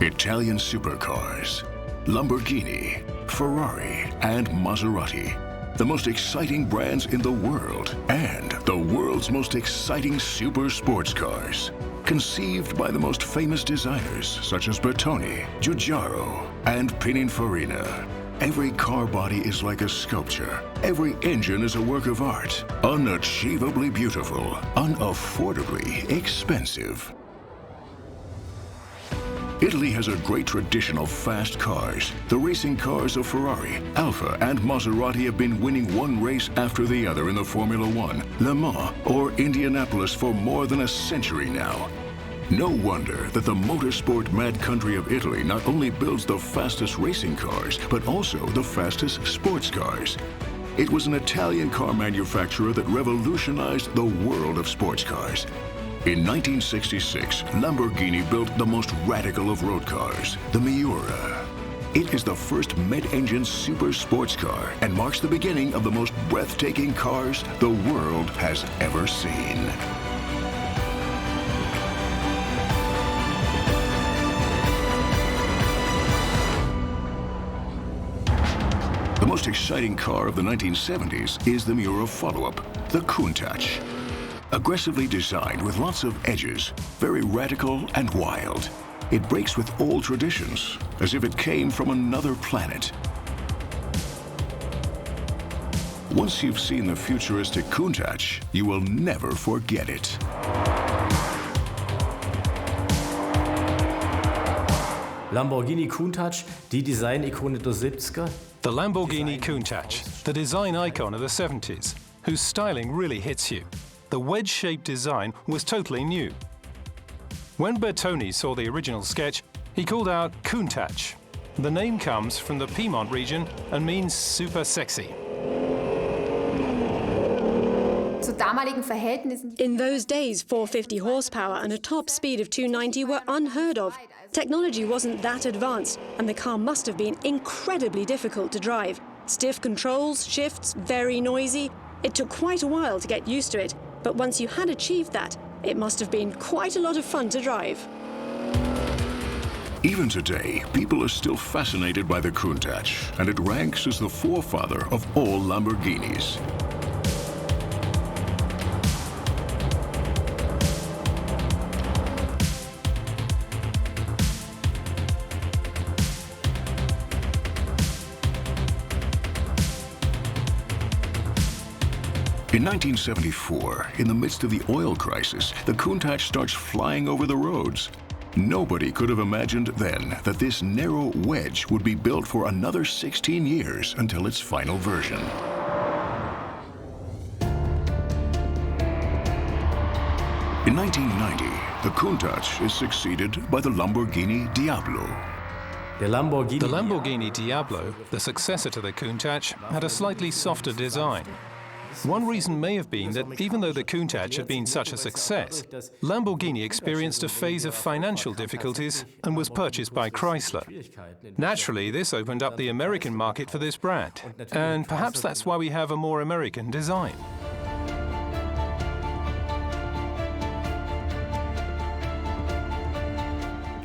Italian supercars, Lamborghini, Ferrari, and Maserati. The most exciting brands in the world and the world's most exciting super sports cars. Conceived by the most famous designers such as Bertoni, Giugiaro, and Pininfarina. Every car body is like a sculpture. Every engine is a work of art. Unachievably beautiful, unaffordably expensive. Italy has a great tradition of fast cars. The racing cars of Ferrari, Alfa, and Maserati have been winning one race after the other in the Formula One, Le Mans, or Indianapolis for more than a century now. No wonder that the motorsport-mad country of Italy not only builds the fastest racing cars, but also the fastest sports cars. It was an Italian car manufacturer that revolutionized the world of sports cars. In 1966, Lamborghini built the most radical of road cars, the Miura. It is the first mid-engine super sports car and marks the beginning of the most breathtaking cars the world has ever seen. The most exciting car of the 1970s is the Miura follow-up, the Countach. Aggressively designed with lots of edges, very radical and wild. It breaks with old traditions, as if it came from another planet. Once you've seen the futuristic Countach, you will never forget it. Lamborghini Countach, die Design-Ikone der 70er. The Lamborghini Countach, the design icon of the 70s, whose styling really hits you. The wedge-shaped design was totally new. When Bertoni saw the original sketch, he called out Countach. The name comes from the Piedmont region and means super sexy. In those days, 450 horsepower and a top speed of 290 were unheard of. Technology wasn't that advanced, and the car must have been incredibly difficult to drive. Stiff controls, shifts, very noisy. It took quite a while to get used to it, but once you had achieved that, it must have been quite a lot of fun to drive. Even today, people are still fascinated by the Countach, and it ranks as the forefather of all Lamborghinis. In 1974, in the midst of the oil crisis, the Countach starts flying over the roads. Nobody could have imagined then that this narrow wedge would be built for another 16 years until its final version. In 1990, the Countach is succeeded by the Lamborghini Diablo. The Lamborghini Diablo, the successor to the Countach, had a slightly softer design. One reason may have been that even though the Countach had been such a success, Lamborghini experienced a phase of financial difficulties and was purchased by Chrysler. Naturally, this opened up the American market for this brand, and perhaps that's why we have a more American design.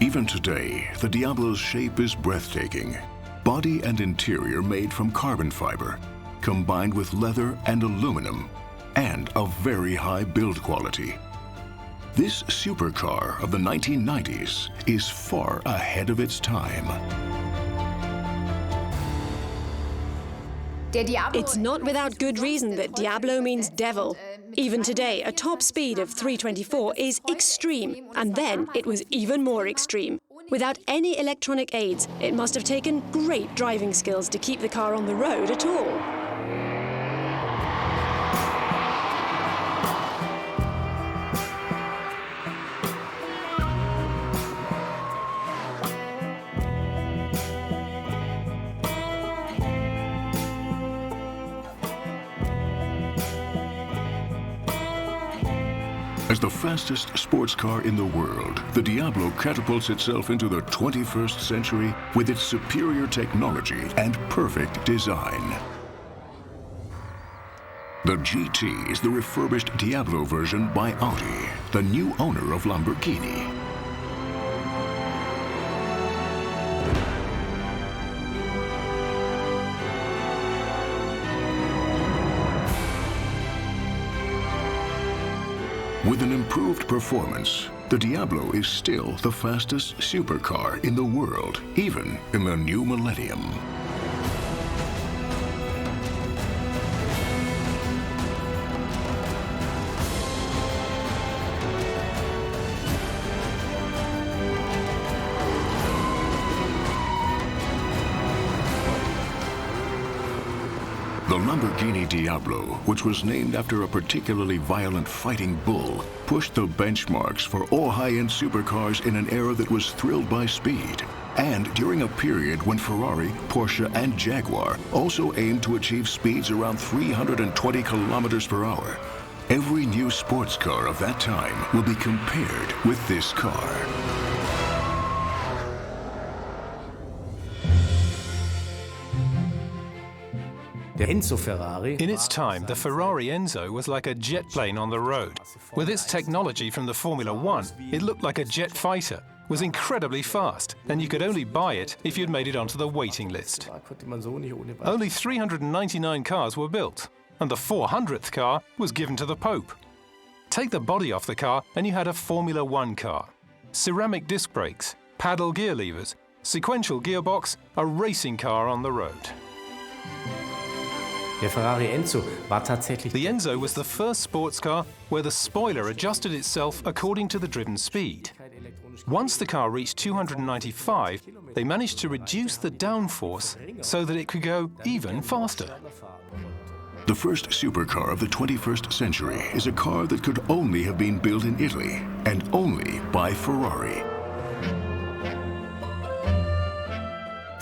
Even today, the Diablo's shape is breathtaking. Body and interior made from carbon fiber, combined with leather and aluminum, and a very high build quality. This supercar of the 1990s is far ahead of its time. It's not without good reason that Diablo means devil. Even today, a top speed of 324 is extreme, and then it was even more extreme. Without any electronic aids, it must have taken great driving skills to keep the car on the road at all. As the fastest sports car in the world, the Diablo catapults itself into the 21st century with its superior technology and perfect design. The GT is the refurbished Diablo version by Audi, the new owner of Lamborghini. With an improved performance, the Diablo is still the fastest supercar in the world, even in the new millennium. The Lamborghini Diablo, which was named after a particularly violent fighting bull, pushed the benchmarks for all high-end supercars in an era that was thrilled by speed. And during a period when Ferrari, Porsche, and Jaguar also aimed to achieve speeds around 320 kilometers per hour. Every new sports car of that time will be compared with this car. In its time, the Ferrari Enzo was like a jet plane on the road. With its technology from the Formula One, it looked like a jet fighter, was incredibly fast, and you could only buy it if you'd made it onto the waiting list. Only 399 cars were built, and the 400th car was given to the Pope. Take the body off the car and you had a Formula One car. Ceramic disc brakes, paddle gear levers, sequential gearbox, a racing car on the road. The Enzo was the first sports car where the spoiler adjusted itself according to the driven speed. Once the car reached 295, they managed to reduce the downforce so that it could go even faster. The first supercar of the 21st century is a car that could only have been built in Italy, and only by Ferrari.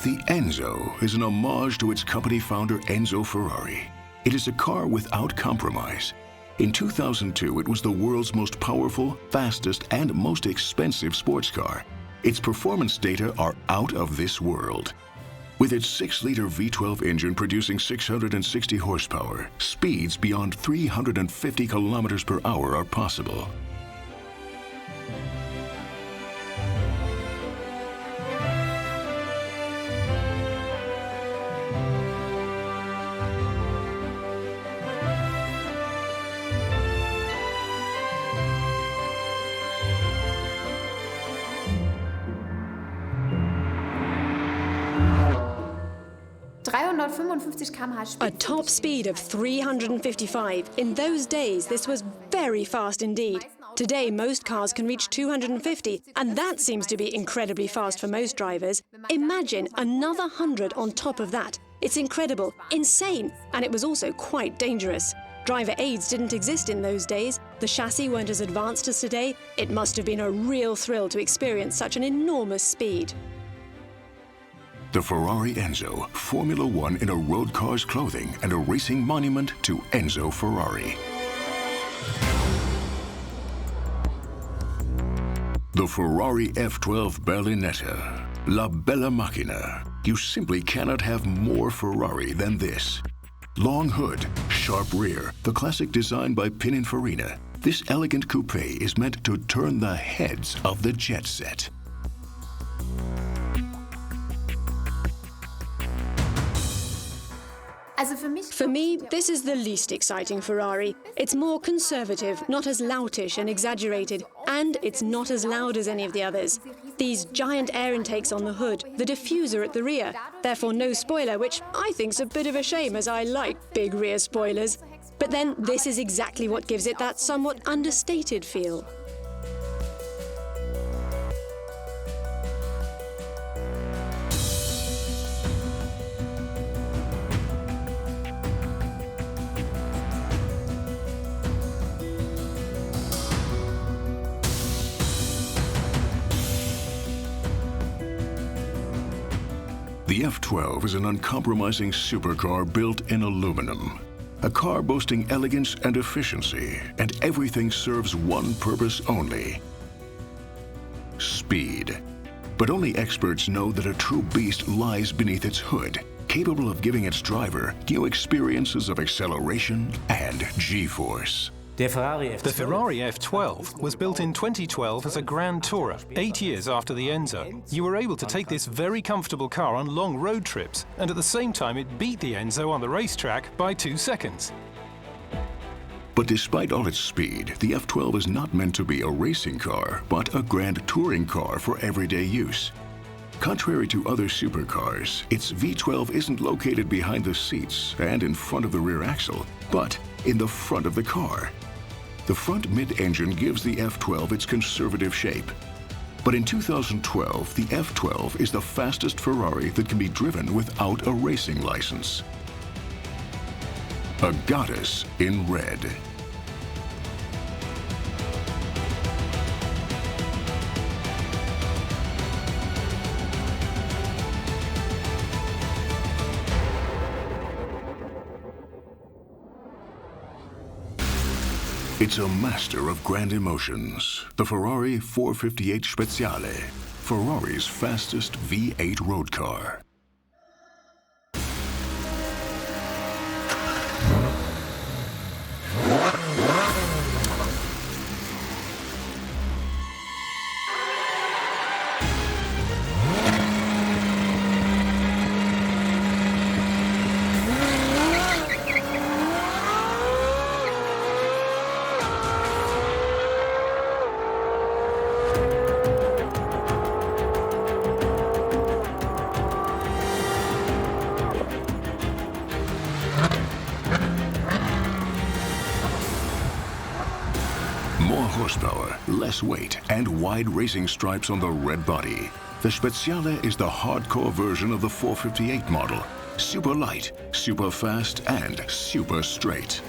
The Enzo is an homage to its company founder Enzo Ferrari. It is a car without compromise. In 2002, it was the world's most powerful, fastest, and most expensive sports car. Its performance data are out of this world. With its 6-liter V12 engine producing 660 horsepower, speeds beyond 350 kilometers per hour are possible. A top speed of 355. In those days, this was very fast indeed. Today, most cars can reach 250, and that seems to be incredibly fast for most drivers. Imagine another 100 on top of that. It's incredible, insane, and it was also quite dangerous. Driver aids didn't exist in those days. The chassis weren't as advanced as today. It must have been a real thrill to experience such an enormous speed. The Ferrari Enzo, Formula One in a road car's clothing and a racing monument to Enzo Ferrari. The Ferrari F12 Berlinetta, La Bella Macchina. You simply cannot have more Ferrari than this. Long hood, sharp rear, the classic design by Pininfarina. This elegant coupe is meant to turn the heads of the jet set. For me, this is the least exciting Ferrari. It's more conservative, not as loutish and exaggerated, and it's not as loud as any of the others. These giant air intakes on the hood, the diffuser at the rear, therefore no spoiler, which I think's a bit of a shame as I like big rear spoilers. But then this is exactly what gives it that somewhat understated feel. The F12 is an uncompromising supercar built in aluminum. A car boasting elegance and efficiency, and everything serves one purpose only: speed. But only experts know that a true beast lies beneath its hood, capable of giving its driver new experiences of acceleration and G-force. The Ferrari F12 was built in 2012 as a Grand Tourer, 8 years after the Enzo. You were able to take this very comfortable car on long road trips, and at the same time it beat the Enzo on the racetrack by 2 seconds. But despite all its speed, the F12 is not meant to be a racing car, but a grand touring car for everyday use. Contrary to other supercars, its V12 isn't located behind the seats and in front of the rear axle, but in the front of the car. The front mid-engine gives the F12 its conservative shape. But in 2012, the F12 is the fastest Ferrari that can be driven without a racing license. A goddess in red. It's a master of grand emotions, the Ferrari 458 Speziale, Ferrari's fastest V8 road car. More horsepower, less weight, and wide racing stripes on the red body. The Speziale is the hardcore version of the 458 model. Super light, super fast, and super straight.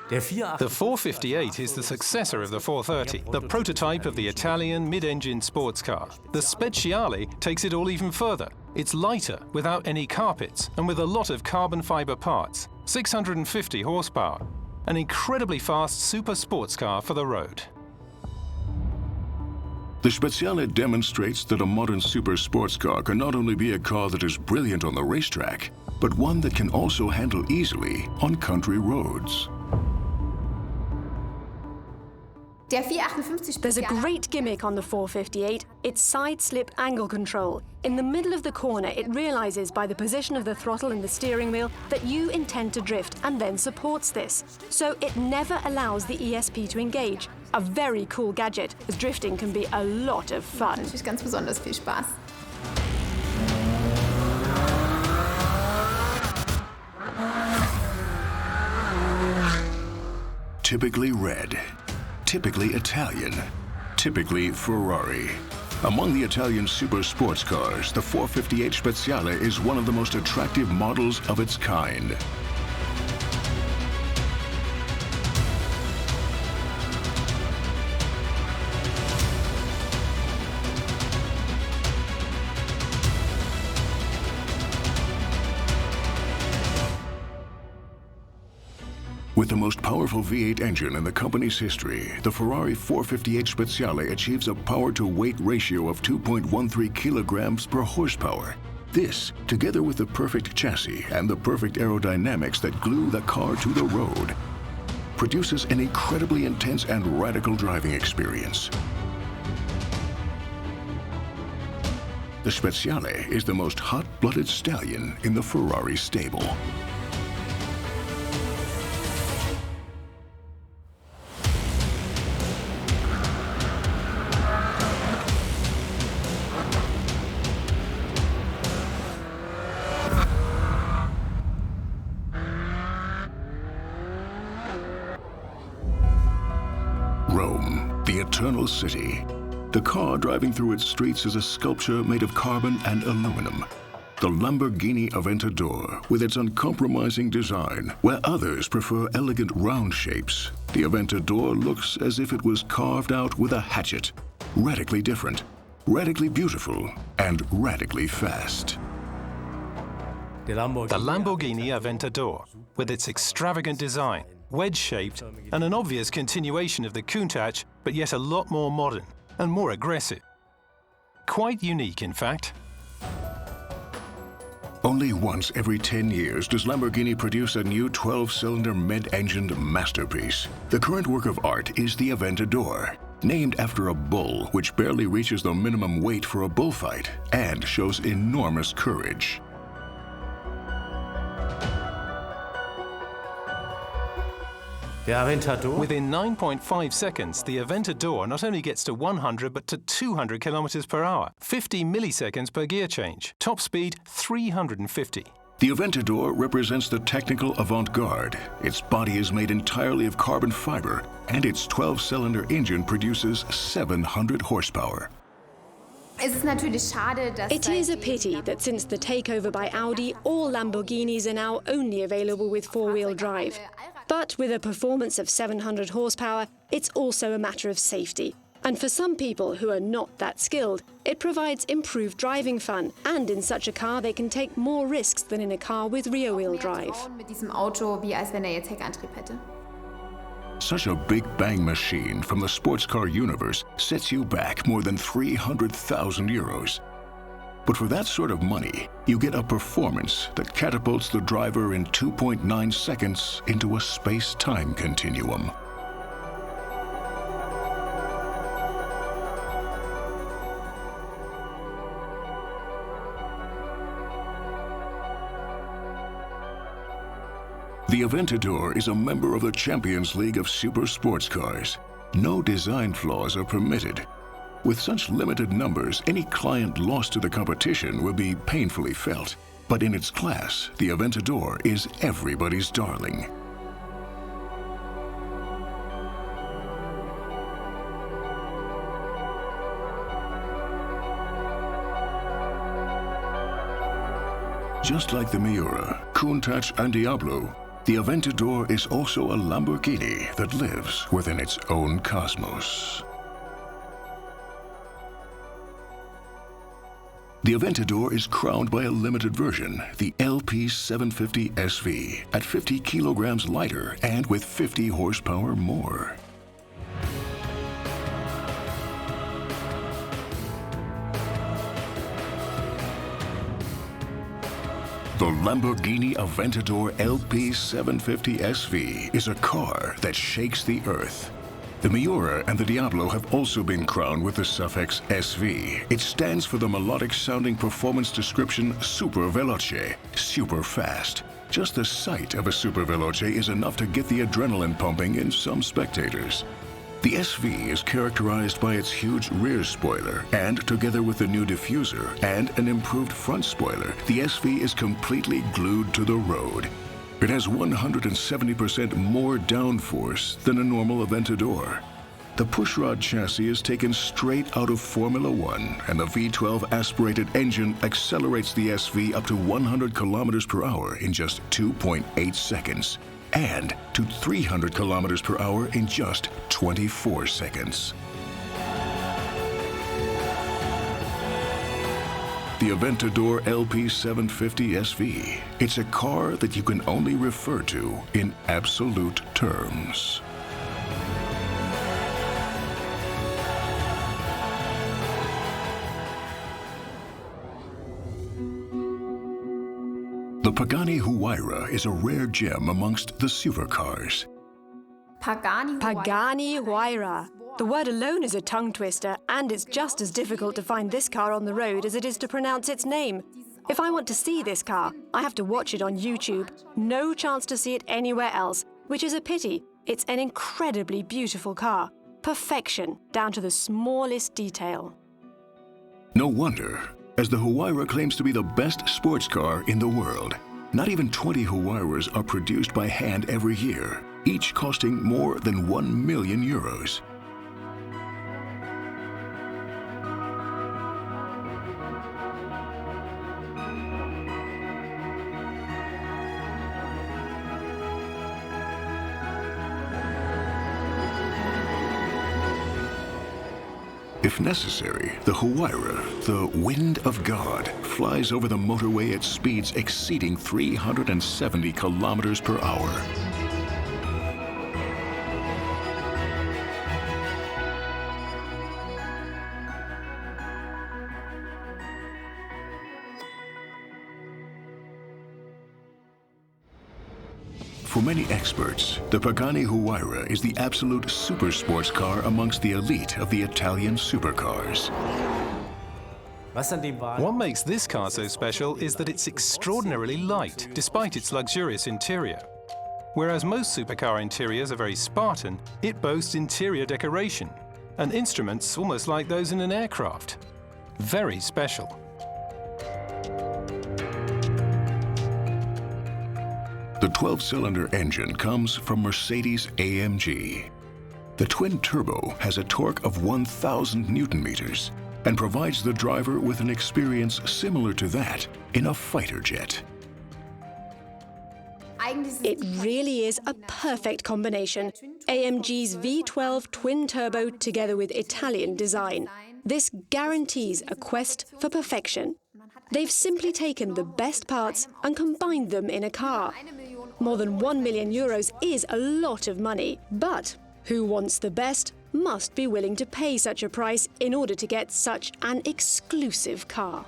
The 458 is the successor of the 430, the prototype of the Italian mid-engine sports car. The Speziale takes it all even further. It's lighter, without any carpets, and with a lot of carbon fiber parts. 650 horsepower. An incredibly fast super sports car for the road. The Speziale demonstrates that a modern super sports car can not only be a car that is brilliant on the racetrack, but one that can also handle easily on country roads. There's a great gimmick on the 458, its side slip angle control. In the middle of the corner, it realizes by the position of the throttle and the steering wheel that you intend to drift and then supports this. So it never allows the ESP to engage. A very cool gadget, as drifting can be a lot of fun. Natürlich ganz besonders viel Spaß. Typically red. Typically Italian, typically Ferrari. Among the Italian super sports cars, the 458 Speziale is one of the most attractive models of its kind. With the most powerful V8 engine in the company's history, the Ferrari 458 Speziale achieves a power-to-weight ratio of 2.13 kilograms per horsepower. This, together with the perfect chassis and the perfect aerodynamics that glue the car to the road, produces an incredibly intense and radical driving experience. The Speziale is the most hot-blooded stallion in the Ferrari stable. Rome, the eternal city. The car driving through its streets is a sculpture made of carbon and aluminum. The Lamborghini Aventador, with its uncompromising design, where others prefer elegant round shapes, the Aventador looks as if it was carved out with a hatchet. Radically different, radically beautiful, and radically fast. The Lamborghini Aventador, with its extravagant design, wedge-shaped, and an obvious continuation of the Countach, but yet a lot more modern and more aggressive. Quite unique, in fact. Only once every 10 years does Lamborghini produce a new 12-cylinder mid-engined masterpiece. The current work of art is the Aventador. Named after a bull which barely reaches the minimum weight for a bullfight and shows enormous courage. Der Aventador? Within 9.5 seconds, the Aventador not only gets to 100 but to 200 kilometers per hour, 50 milliseconds per gear change, top speed 350. The Aventador represents the technical avant-garde. Its body is made entirely of carbon fiber, and its 12-cylinder engine produces 700 horsepower. It is a pity that since the takeover by Audi, all Lamborghinis are now only available with four-wheel drive. But with a performance of 700 horsepower, it's also a matter of safety. And for some people who are not that skilled, it provides improved driving fun. And in such a car, they can take more risks than in a car with rear-wheel drive. Such a big bang machine from the sports car universe sets you back more than 300,000 euros. But for that sort of money, you get a performance that catapults the driver in 2.9 seconds into a space-time continuum. The Aventador is a member of the Champions League of super sports cars. No design flaws are permitted. With such limited numbers, any client lost to the competition will be painfully felt. But in its class, the Aventador is everybody's darling. Just like the Miura, Countach and Diablo, the Aventador is also a Lamborghini that lives within its own cosmos. The Aventador is crowned by a limited version, the LP750 SV, at 50 kilograms lighter and with 50 horsepower more. The Lamborghini Aventador LP750 SV is a car that shakes the earth. The Miura and the Diablo have also been crowned with the suffix SV. It stands for the melodic-sounding performance description Super Veloce, super fast. Just the sight of a Super Veloce is enough to get the adrenaline pumping in some spectators. The SV is characterized by its huge rear spoiler, and together with the new diffuser and an improved front spoiler, the SV is completely glued to the road. It has 170% more downforce than a normal Aventador. The pushrod chassis is taken straight out of Formula One, and the V12 aspirated engine accelerates the SV up to 100 kilometers per hour in just 2.8 seconds, and to 300 kilometers per hour in just 24 seconds. The Aventador LP750 SV. It's a car that you can only refer to in absolute terms. The Pagani Huayra is a rare gem amongst the supercars. Pagani Huayra. The word alone is a tongue twister, and it's just as difficult to find this car on the road as it is to pronounce its name. If I want to see this car, I have to watch it on YouTube. No chance to see it anywhere else, which is a pity. It's an incredibly beautiful car. Perfection, down to the smallest detail. No wonder, as the Huayra claims to be the best sports car in the world. Not even 20 Huayras are produced by hand every year, each costing more than 1 million euros. If necessary, the Huayra, the wind of God, flies over the motorway at speeds exceeding 370 kilometers per hour. For many experts, the Pagani Huayra is the absolute super sports car amongst the elite of the Italian supercars. What makes this car so special is that it's extraordinarily light, despite its luxurious interior. Whereas most supercar interiors are very Spartan, it boasts interior decoration and instruments almost like those in an aircraft. Very special. The 12-cylinder engine comes from Mercedes-AMG. The twin-turbo has a torque of 1,000 Newton-meters and provides the driver with an experience similar to that in a fighter jet. It really is a perfect combination. AMG's V12 twin-turbo together with Italian design. This guarantees a quest for perfection. They've simply taken the best parts and combined them in a car. More than €1 million is a lot of money, but who wants the best must be willing to pay such a price in order to get such an exclusive car.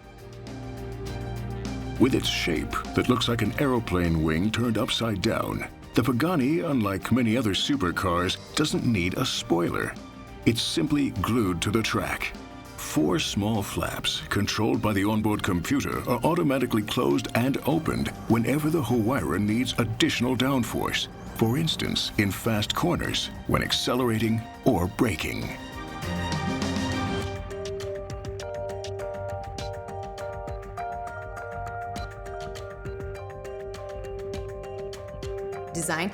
With its shape that looks like an aeroplane wing turned upside down, the Pagani, unlike many other supercars, doesn't need a spoiler. It's simply glued to the track. 4 small flaps, controlled by the onboard computer, are automatically closed and opened whenever the Huayra needs additional downforce. For instance, in fast corners, when accelerating or braking.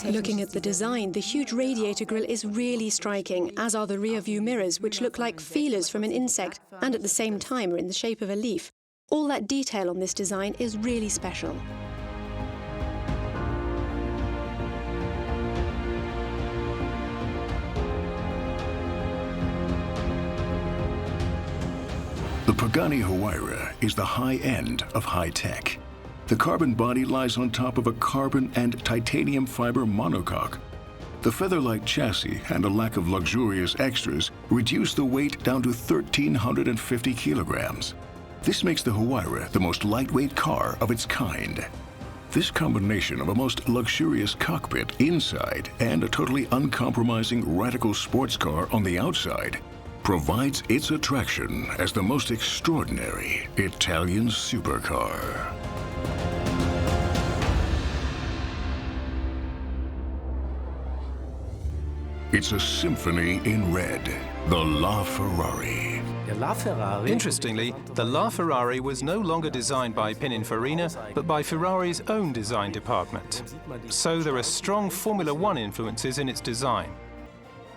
Looking at the design, the huge radiator grille is really striking, as are the rear-view mirrors, which look like feelers from an insect and at the same time are in the shape of a leaf. All that detail on this design is really special. The Pagani Huayra is the high end of high-tech. The carbon body lies on top of a carbon and titanium fiber monocoque. The feather-like chassis and a lack of luxurious extras reduce the weight down to 1,350 kilograms. This makes the Huayra the most lightweight car of its kind. This combination of a most luxurious cockpit inside and a totally uncompromising radical sports car on the outside provides its attraction as the most extraordinary Italian supercar. It's a symphony in red, the La Ferrari. Interestingly, the La Ferrari was no longer designed by Pininfarina, but by Ferrari's own design department. So there are strong Formula One influences in its design.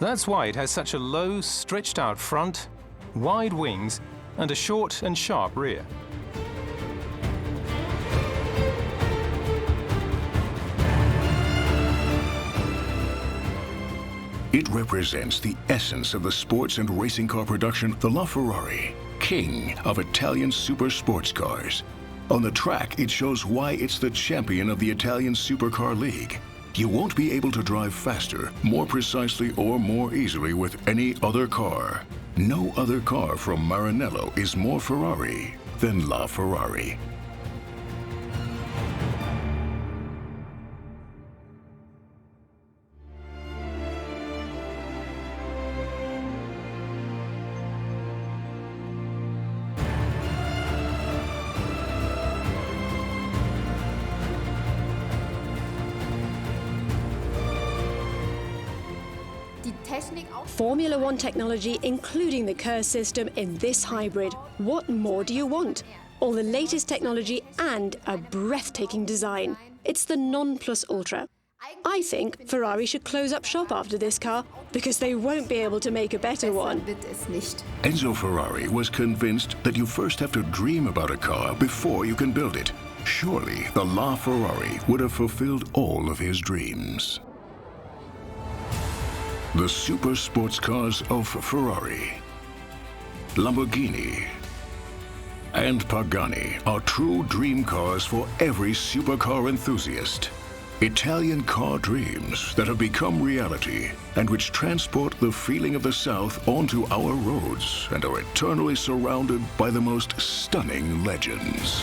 That's why it has such a low, stretched-out front, wide wings, and a short and sharp rear. It represents the essence of the sports and racing car production, the La Ferrari, king of Italian super sports cars. On the track, it shows why it's the champion of the Italian Supercar League. You won't be able to drive faster, more precisely, or more easily with any other car. No other car from Maranello is more Ferrari than La Ferrari. Formula One technology, including the KERS system in this hybrid. What more do you want? All the latest technology and a breathtaking design. It's the non plus ultra. I think Ferrari should close up shop after this car because they won't be able to make a better one. Enzo Ferrari was convinced that you first have to dream about a car before you can build it. Surely the La Ferrari would have fulfilled all of his dreams. The super sports cars of Ferrari, Lamborghini, and Pagani are true dream cars for every supercar enthusiast. Italian car dreams that have become reality and which transport the feeling of the South onto our roads and are eternally surrounded by the most stunning legends.